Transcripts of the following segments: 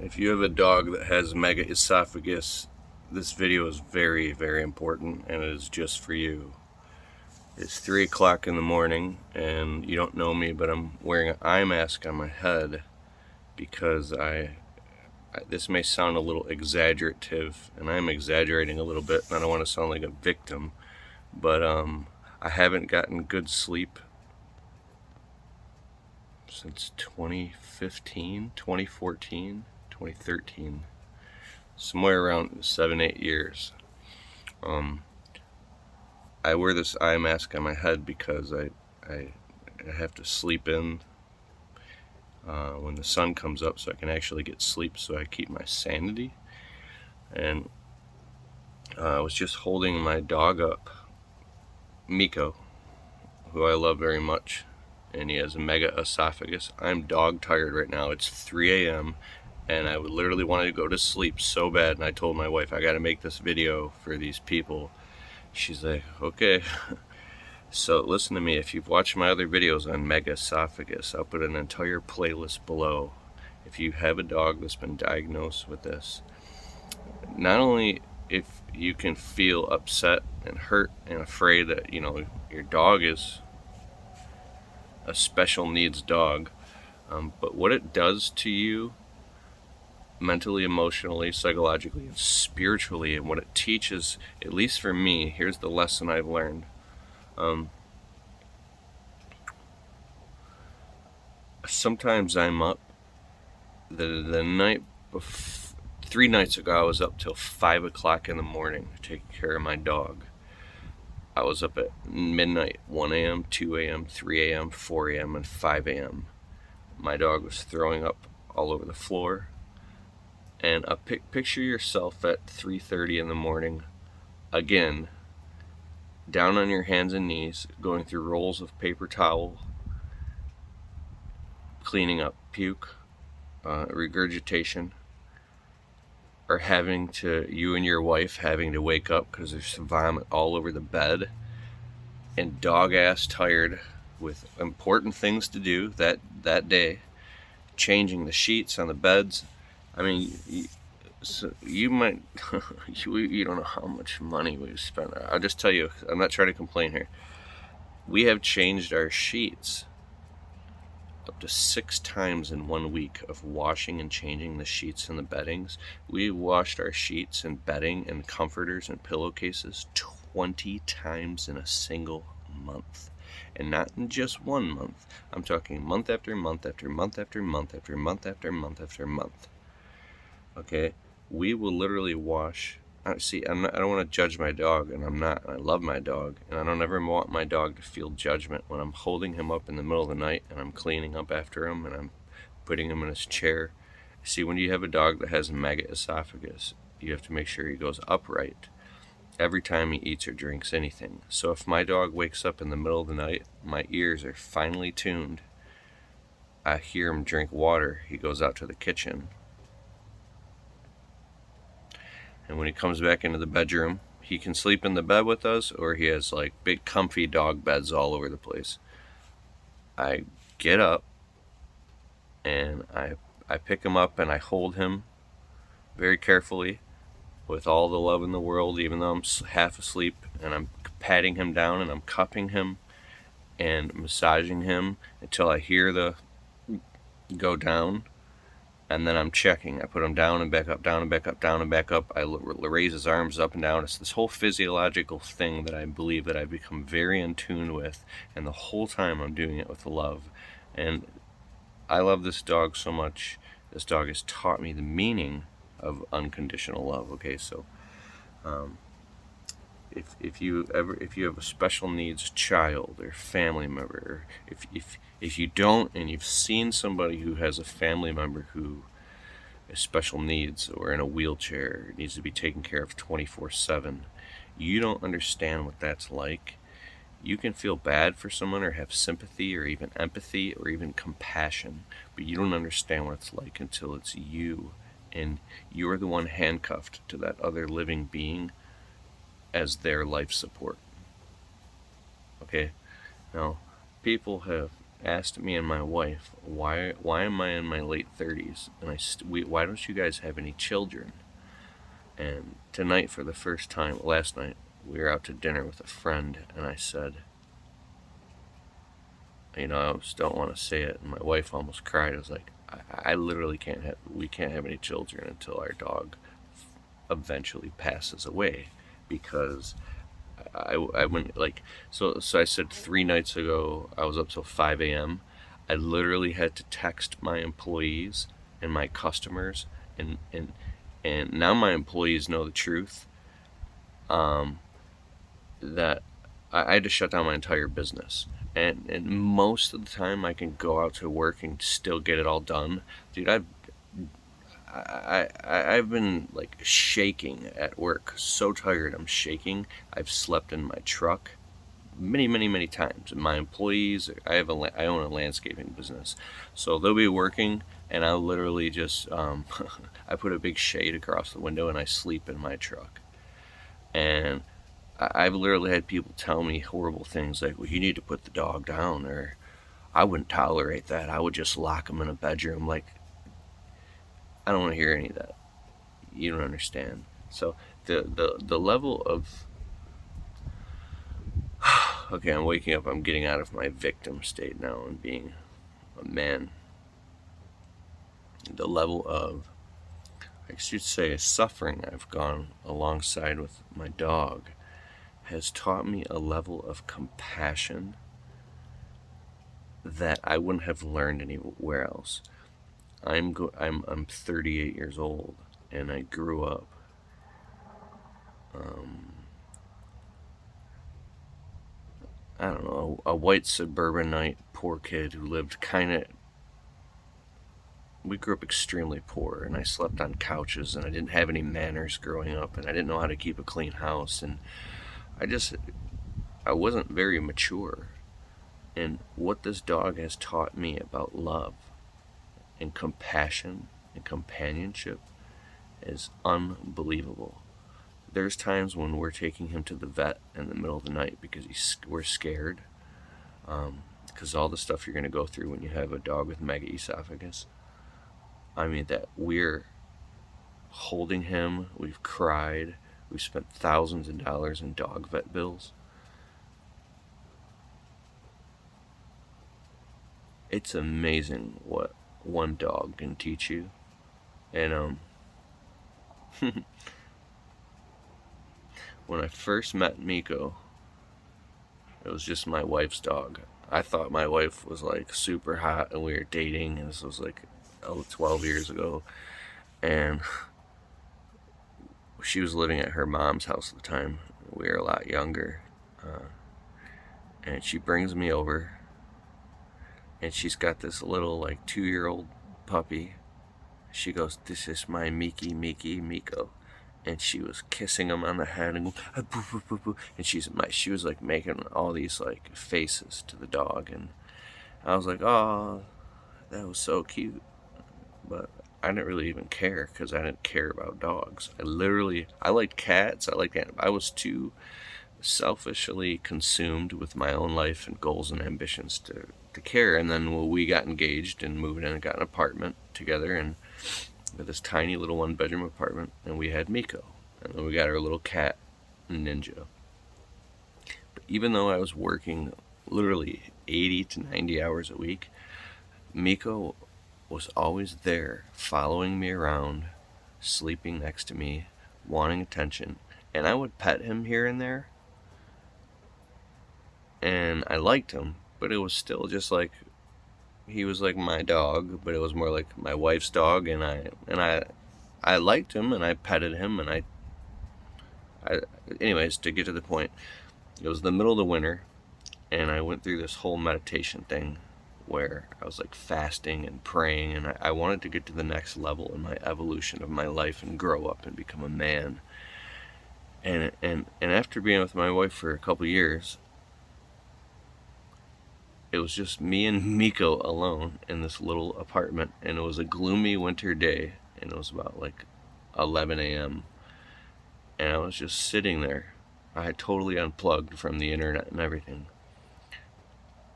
If you have a dog that has Megaesophagus, this video is very, very important, and it is just for you. It's 3 o'clock in the morning, and you don't know me, but I'm wearing an eye mask on my head because this may sound a little exaggerative, and I'm exaggerating a little bit, and I don't want to sound like a victim, but I haven't gotten good sleep since 2015, 2014, 2013, somewhere around 7-8 years. I wear this eye mask on my head because I have to sleep in when the sun comes up so I can actually get sleep, so I keep my sanity. And I was just holding my dog up, Miko, who I love very much, and he has a Megaesophagus. I'm dog tired right now. It's 3 a.m. and I would literally want to go to sleep so bad, and I told my wife I got to make this video for these people. She's like, okay. So listen to me. If you've watched my other videos on Megaesophagus, I'll put an entire playlist below. If you have a dog that's been diagnosed with this, not only if you can feel upset and hurt and afraid that your dog is a special needs dog, but what it does to you mentally, emotionally, psychologically, and spiritually, and what it teaches, at least for me, here's the lesson I've learned. Sometimes I'm up the night before, 3 nights ago I was up till 5 o'clock in the morning taking care of my dog. I was up at midnight, 1 a.m., 2 a.m., 3 a.m., 4 a.m., and 5 a.m. My dog was throwing up all over the floor. And picture yourself at 3:30 in the morning, again, down on your hands and knees, going through rolls of paper towel, cleaning up puke, regurgitation, or you and your wife having to wake up because there's vomit all over the bed, and dog ass tired with important things to do that day, changing the sheets on the beds. I mean, so you might, you don't know how much money we've spent. I'll just tell you, I'm not trying to complain here. We have changed our sheets up to 6 times in 1 week of washing and changing the sheets and the beddings. We washed our sheets and bedding and comforters and pillowcases 20 times in a single month. And not in just 1 month. I'm talking month after month after month after month after month after month after month. Okay, we will literally wash. See, I don't want to judge my dog, and I'm not. I love my dog, and I don't ever want my dog to feel judgment when I'm holding him up in the middle of the night and I'm cleaning up after him and I'm putting him in his chair. See, when you have a dog that has Megaesophagus, you have to make sure he goes upright every time he eats or drinks anything. So if my dog wakes up in the middle of the night, my ears are finely tuned. I hear him drink water. He goes out to the kitchen. And when he comes back into the bedroom, he can sleep in the bed with us, or he has like big comfy dog beds all over the place. I get up and I pick him up and I hold him very carefully with all the love in the world, even though I'm half asleep, and I'm patting him down and I'm cupping him and massaging him until I hear the go down. And then I'm checking. I put him down and back up, down and back up, down and back up. I raise his arms up and down. It's this whole physiological thing that I believe that I've become very in tune with. And the whole time I'm doing it with love. And I love this dog so much. This dog has taught me the meaning of unconditional love. Okay, so if you have a special needs child or family member, or if you don't and you've seen somebody who has a family member who has special needs or in a wheelchair, needs to be taken care of 24/7, you don't understand what that's like. You can feel bad for someone or have sympathy or even empathy or even compassion, but you don't understand what it's like until it's you, and you're the one handcuffed to that other living being as their life support. Okay? Now, people have asked me and my wife, why am I in my late 30s and why don't you guys have any children? And tonight, for the first time, last night, we were out to dinner with a friend, and I said, I just don't want to say it, and my wife almost cried. I was like, I literally we can't have any children until our dog eventually passes away, because I went like, so I said 3 nights ago I was up till 5 a.m. I literally had to text my employees and my customers, and now my employees know the truth, that I had to shut down my entire business. And most of the time I can go out to work and still get it all done. Dude, I've been like shaking at work, so tired I'm shaking. I've slept in my truck many times. And my employees, I own a landscaping business, so they'll be working, and I'll literally just I put a big shade across the window and I sleep in my truck. And I've literally had people tell me horrible things like, well, you need to put the dog down, or I wouldn't tolerate that, I would just lock him in a bedroom. Like, I don't want to hear any of that. You don't understand. So the level of okay, I'm waking up, I'm getting out of my victim state now and being a man. The level of, I should say, suffering I've gone alongside with my dog has taught me a level of compassion that I wouldn't have learned anywhere else. I'm 38 years old, and I grew up I don't know, a white suburbanite poor kid who lived we grew up extremely poor, and I slept on couches, and I didn't have any manners growing up, and I didn't know how to keep a clean house, and I wasn't very mature. And what this dog has taught me about love and compassion and companionship is unbelievable. There's times when we're taking him to the vet in the middle of the night because we're scared, because all the stuff you're going to go through when you have a dog with Megaesophagus. I mean, that we're holding him, we've cried, we've spent thousands of dollars in dog vet bills. It's amazing what one dog can teach you. And when I first met Miko, it was just my wife's dog. I thought my wife was like super hot, and we were dating, and this was like 12 years ago. And she was living at her mom's house at the time. We were a lot younger. And she brings me over, and she's got this little like 2-year-old puppy. She goes, "This is my Miko." And she was kissing him on the head and going, boo, boo, boo, boo. And she was like making all these like faces to the dog, and I was like, oh, that was so cute. But I didn't really even care, because I didn't care about dogs. I liked cats. I was too selfishly consumed with my own life and goals and ambitions to care. And then we got engaged and moved in and got an apartment together, and with this tiny little 1-bedroom apartment, and we had Miko, and then we got our little cat, Ninja. But even though I was working literally 80 to 90 hours a week, Miko was always there, following me around, sleeping next to me, wanting attention. And I would pet him here and there, and I liked him, but it was still just like, he was like my dog, but it was more like my wife's dog. And I liked him, and I petted him, and anyways, to get to the point, it was the middle of the winter, and I went through this whole meditation thing where I was like fasting and praying, and I wanted to get to the next level in my evolution of my life and grow up and become a man. And after being with my wife for a couple years, it was just me and Miko alone in this little apartment, and it was a gloomy winter day, and it was about like 11 a.m. And I was just sitting there. I had totally unplugged from the internet and everything.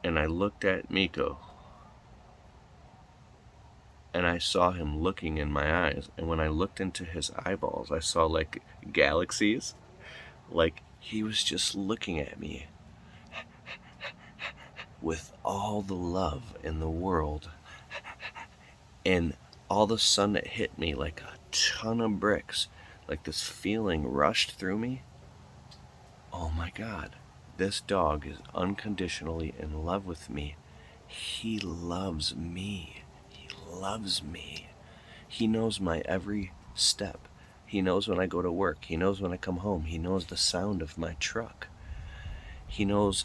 And I looked at Miko, and I saw him looking in my eyes. And when I looked into his eyeballs, I saw like galaxies. Like he was just looking at me with all the love in the world. And all of a sudden it hit me like a ton of bricks. Like this feeling rushed through me. Oh my God, this dog is unconditionally in love with me. He loves me. He loves me. He knows my every step. He knows when I go to work. He knows when I come home. He knows the sound of my truck. He knows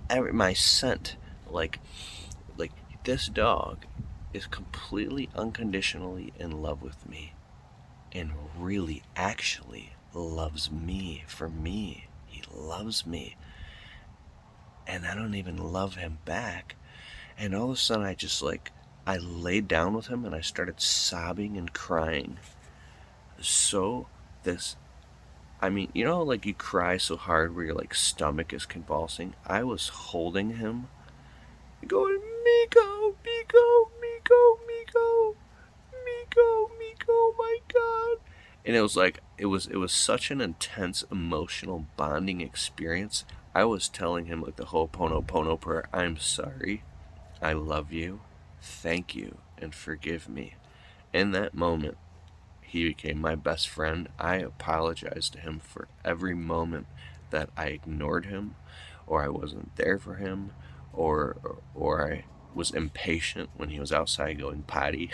my scent. Like this dog is completely unconditionally in love with me, and really actually loves me for me. He loves me, and I don't even love him back. And all of a sudden I laid down with him and I started sobbing and crying. So like you cry so hard where your like stomach is convulsing. I was holding him, going, Miko, Miko, Miko, Miko, Miko, Miko, my God. And it was such an intense emotional bonding experience. I was telling him like the Ho'oponopono prayer. I'm sorry. I love you. Thank you. And forgive me. In that moment, he became my best friend. I apologized to him for every moment that I ignored him, or I wasn't there for him, or I was impatient when he was outside going potty.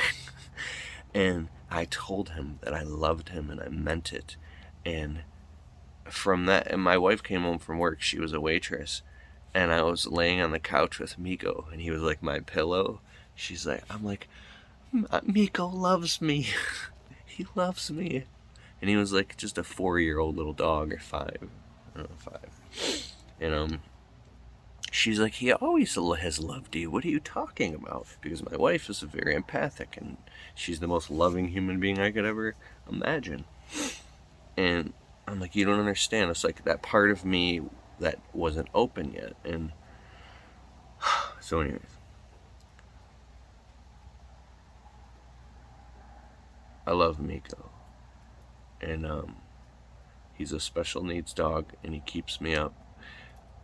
And I told him that I loved him and I meant it. And from that, and my wife came home from work. She was a waitress. And I was laying on the couch with Miko, and he was like my pillow. I'm like, Miko loves me. He loves me. And he was like just a 4-year-old little dog, or 5. I don't know, 5. And she's like, he always has loved you. What are you talking about? Because my wife is very empathic, and she's the most loving human being I could ever imagine. And I'm like, you don't understand. It's like that part of me that wasn't open yet. And so anyways, I love Miko. And he's a special needs dog, and he keeps me up.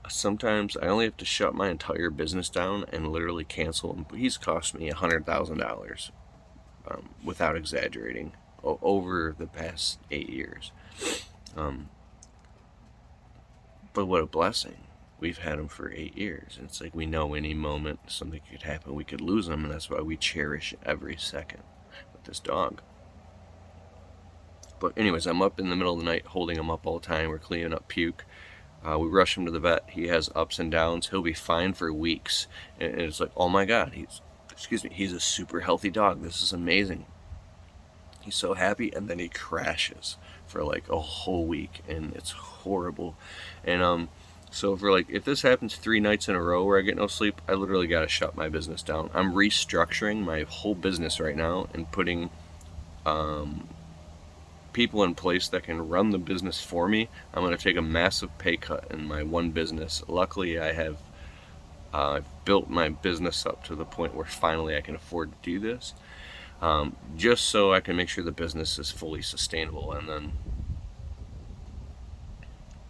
Sometimes I only have to shut my entire business down and literally cancel him. He's cost me $100,000, without exaggerating, over the past 8 years. But what a blessing. We've had him for 8 years. And it's like we know any moment something could happen. We could lose him, and that's why we cherish every second with this dog. But anyways, I'm up in the middle of the night holding him up all the time. We're cleaning up puke. We rush him to the vet. He has ups and downs. He'll be fine for weeks. And it's like, oh my God, he's a super healthy dog. This is amazing. He's so happy, and then he crashes for like a whole week, and it's horrible. And so if this happens 3 nights in a row where I get no sleep, I literally got to shut my business down. I'm restructuring my whole business right now and putting people in place that can run the business for me. I'm going to take a massive pay cut in my one business. Luckily, I have built my business up to the point where finally I can afford to do this, just so I can make sure the business is fully sustainable.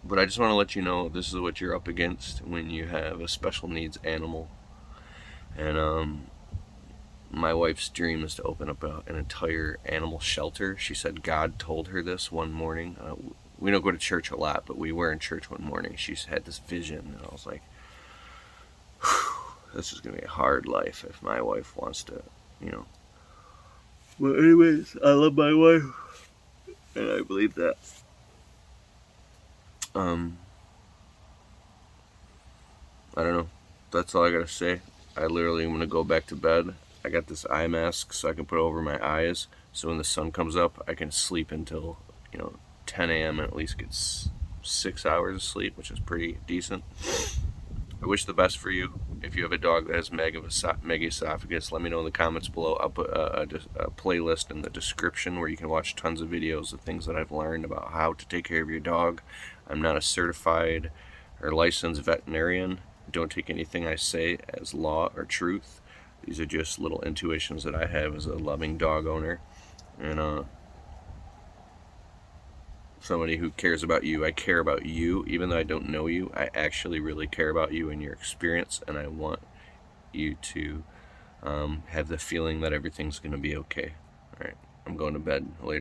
But I just want to let you know this is what you're up against when you have a special needs animal. And my wife's dream is to open up an entire animal shelter. She said God told her this one morning. We don't go to church a lot, but we were in church one morning. She had this vision, and I was like, this is going to be a hard life if my wife wants to, Well, anyways, I love my wife, and I believe that. I don't know. That's all I gotta say. I literally am gonna go back to bed. I got this eye mask so I can put it over my eyes, so when the sun comes up, I can sleep until 10 a.m. and at least get 6 hours of sleep, which is pretty decent. I wish the best for you. If you have a dog that has Megaesophagus, let me know in the comments below. I'll put a playlist in the description where you can watch tons of videos of things that I've learned about how to take care of your dog. I'm not a certified or licensed veterinarian, don't take anything I say as law or truth. These are just little intuitions that I have as a loving dog owner, and somebody who cares about you. I care about you, even though I don't know you. I actually really care about you and your experience, and I want you to have the feeling that everything's going to be okay. All right, I'm going to bed later.